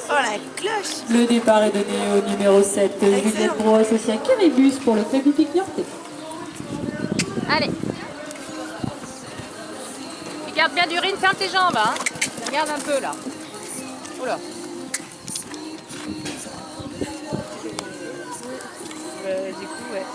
Oh la cloche! Le départ est donné au numéro 7, Juliette Bro, associée à Caribus pour le club hippique niortais. Allez. Regarde bien Durine, ferme tes jambes. Hein. Regarde un peu là. Oula. Du coup, ouais.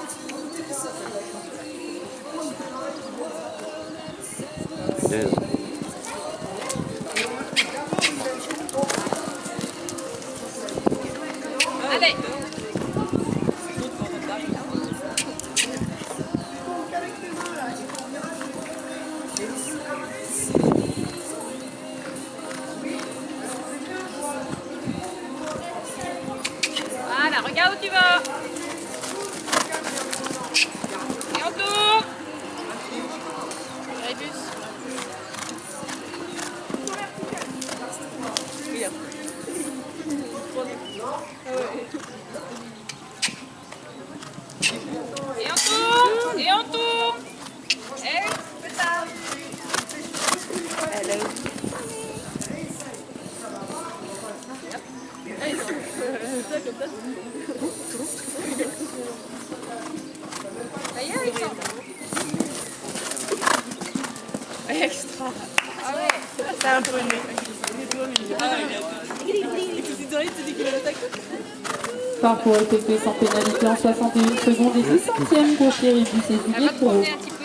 Allez. Voilà, regarde où tu vas. Et on tourne. Rébus. Et on tourne. Et on tourne. Et pétard. Hello. Ça y est, Alexandre. Extra. Ah ouais. C'est un peu né. Parcours effectué sans pénalité en 61 secondes et 10 centièmes pour Caribus et Elle va Juliette te Bro. promener un petit peu.